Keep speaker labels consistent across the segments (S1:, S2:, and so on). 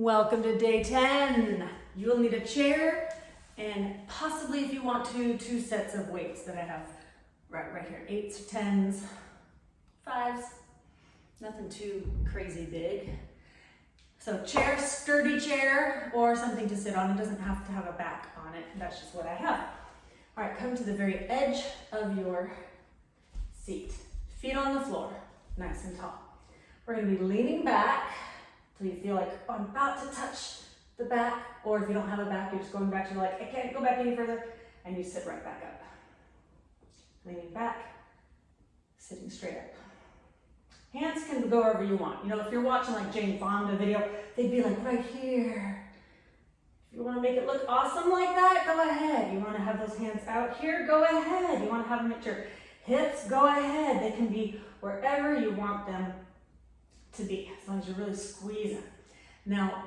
S1: Welcome to day 10. You'll need a chair and possibly, if you want to, 2 sets of weights that I have right here. 8s, 10s, 5s, nothing too crazy big. So chair, sturdy chair, or something to sit on. It doesn't have to have a back on it. That's just what I have. All right, come to the very edge of your seat. Feet on the floor, nice and tall. We're gonna be leaning back till you feel like, oh, I'm about to touch the back, or if you don't have a back, you're just going back to like, I can't go back any further, and you sit right back up. Leaning back, sitting straight up. Hands can go wherever you want. You know, if you're watching like Jane Fonda video, they'd be like right here. If you want to make it look awesome like that, go ahead. You want to have those hands out here, go ahead. You want to have them at your hips, go ahead. They can be wherever you want them to be, as long as you're really squeezing. Now,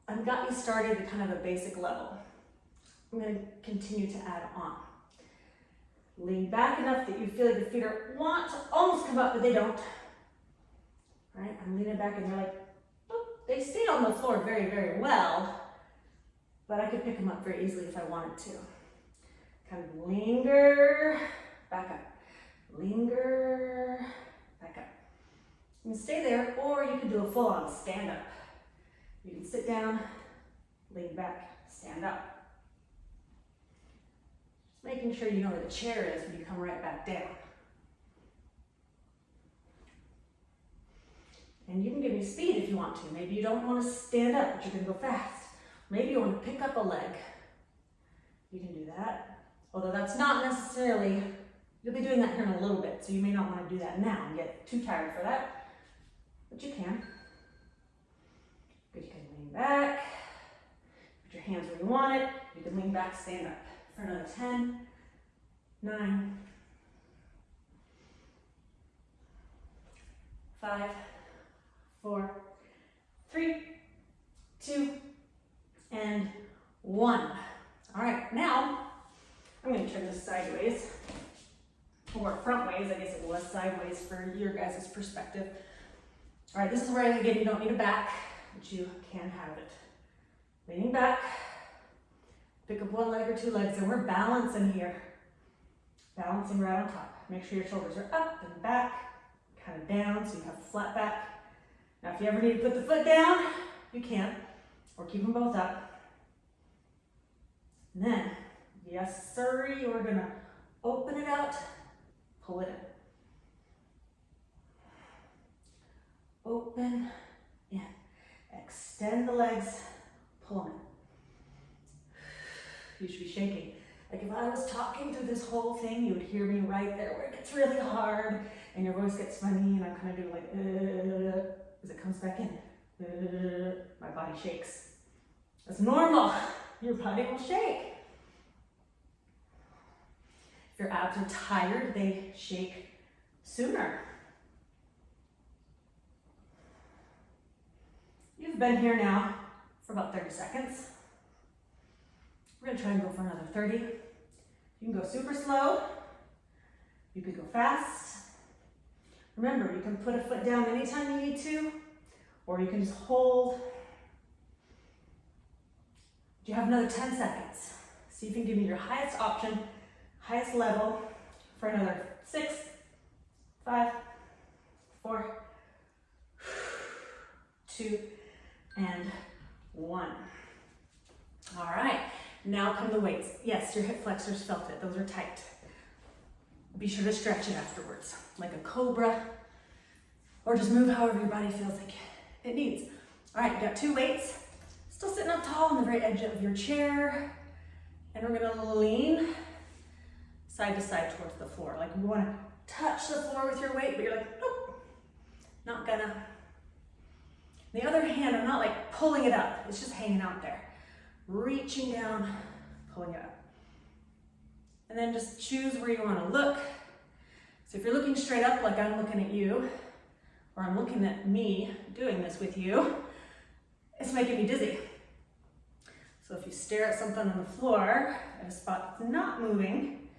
S1: I've got you started at kind of a basic level. I'm going to continue to add on. Lean back enough that you feel like the feet want to almost come up, but they don't. Right? I'm leaning back and they're like, boop. They stay on the floor very, very well, but I could pick them up very easily if I wanted to. Kind of linger, back up. Linger, back up. You can stay there, or you can do a full-on stand-up. You can sit down, lean back, stand up. Just making sure you know where the chair is when you come right back down. And you can give me speed if you want to. Maybe you don't want to stand up, but you're going to go fast. Maybe you want to pick up a leg. You can do that. Although that's not necessarily, you'll be doing that here in a little bit, so you may not want to do that now and get too tired for that. But you can. Good, you can lean back. Put your hands where you want it. You can lean back, stand up for another 10, 9, 5, 4, 3, 2, and 1. All right, now I'm going to turn this sideways, or front ways. I guess it was sideways for your guys' perspective. All right, this is where, again, you don't need a back, but you can have it. Leaning back, pick up 1 leg or 2 legs, and we're balancing here. Balancing right on top. Make sure your shoulders are up and back, kind of down, so you have a flat back. Now, if you ever need to put the foot down, you can, or keep them both up. And then, yes, sirree, we're gonna open it out, pull it in. Open, in. Extend the legs, pull them in. You should be shaking. Like if I was talking through this whole thing, you would hear me right there where it gets really hard and your voice gets funny and I'm kind of doing like, as it comes back in, my body shakes. That's normal. Your body will shake. If your abs are tired, they shake sooner. You've been here now for about 30 seconds. We're gonna try and go for another 30. You can go super slow. You could go fast. Remember, you can put a foot down anytime you need to, or you can just hold. You have another 10 seconds. See if you can give me your highest option, highest level for another 6, 5, 4, 2, and 1. All right, now come the weights. Yes, your hip flexors felt it. Those are tight. Be sure to stretch it afterwards, like a cobra, or just move however your body feels like it needs. All right, you got 2 weights. Still sitting up tall on the very edge of your chair. And we're gonna lean side to side towards the floor. Like you wanna touch the floor with your weight, but you're like, nope, not gonna. The other hand, I'm not like pulling it up. It's just hanging out there. Reaching down, pulling it up. And then just choose where you want to look. So if you're looking straight up like I'm looking at you, or I'm looking at me doing this with you, it's making me dizzy. So if you stare at something on the floor, at a spot that's not moving,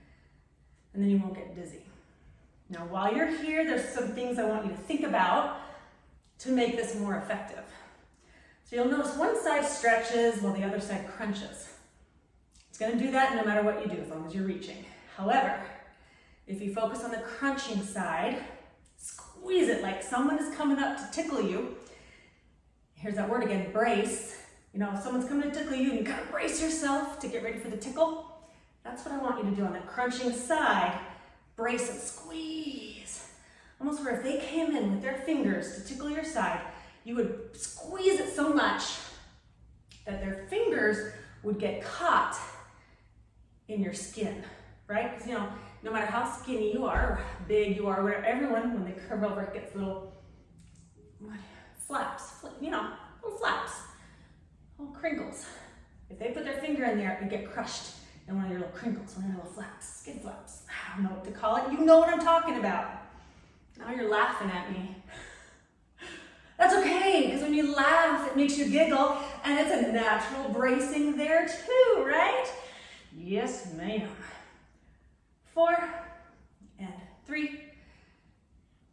S1: and then you won't get dizzy. Now while you're here, there's some things I want you to think about to make this more effective. So So you'll notice one side stretches while the other side crunches. It's gonna do that no matter what you do, as long as you're reaching. However, if you focus on the crunching side, squeeze it like someone is coming up to tickle you. Here's that word again, brace. You know, if someone's coming to tickle you, you gotta brace yourself to get ready for the tickle. That's what I want you to do on that crunching side. Brace and squeeze. Almost where if they came in with their fingers to tickle your side, you would squeeze it so much that their fingers would get caught in your skin, right? Because, you know, no matter how skinny you are, or big you are, whatever, everyone, when they curve over, gets little flaps, you know, little flaps, little crinkles. If they put their finger in there, it would get crushed in one of your little crinkles, one of your little flaps, skin flaps. I don't know what to call it. You know what I'm talking about. Now you're laughing at me. That's okay, because when you laugh, it makes you giggle, and it's a natural bracing there too, right? Yes, ma'am. 4, and 3,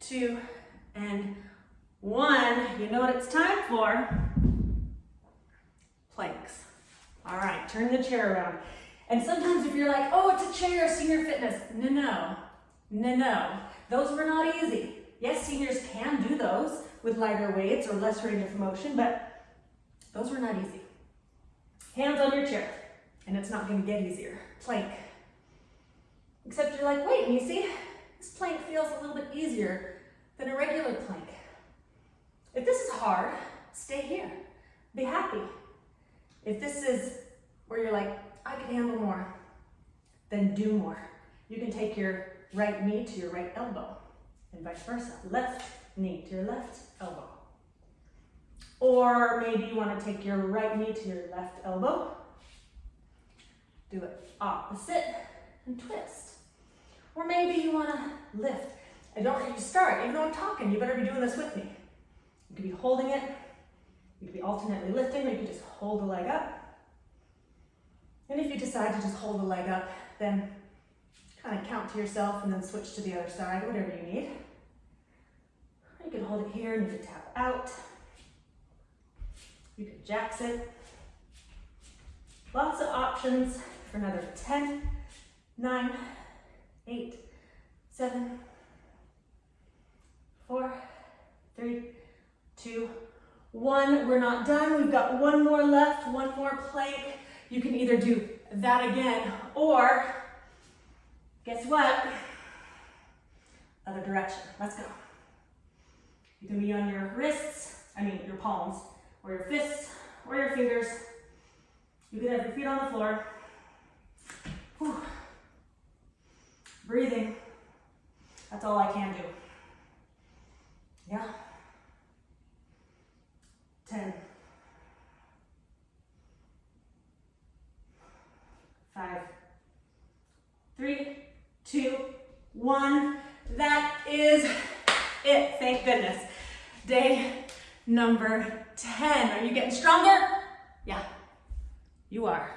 S1: 2, and 1. You know what it's time for? Planks. All right, turn the chair around. And sometimes if you're like, oh, it's a chair, senior fitness. No. Those were not easy. Yes, seniors can do those with lighter weights or less range of motion, but those were not easy. Hands on your chair, and it's not gonna get easier. Plank. Except you're like, wait, Nisi, this plank feels a little bit easier than a regular plank. If this is hard, stay here. Be happy. If this is where you're like, I can handle more, then do more. You can take your right knee to your right elbow, and vice versa. Left knee to your left elbow. Or maybe you want to take your right knee to your left elbow. Do it opposite and twist. Or maybe you want to lift. And don't forget to start. Even though I'm talking, you better be doing this with me. You could be holding it. You could be alternately lifting, or you could just hold the leg up. And if you decide to just hold the leg up, then kind of count to yourself and then switch to the other side, whatever you need. You can hold it here and you can tap out. You can jack sit. Lots of options for another 10, 9, 8, 7, 4, 3, 2, 1. We're not done. We've got one more left, one more plank. You can either do that again, or guess what? Other direction. Let's go. You can be on your wrists, your palms, or your fists, or your fingers. You can have your feet on the floor. Whew. Breathing. That's all I can do. Yeah. 10. 5, 3, 2, 1. That is it. Thank goodness. Day number 10. Are you getting stronger? Yeah, you are.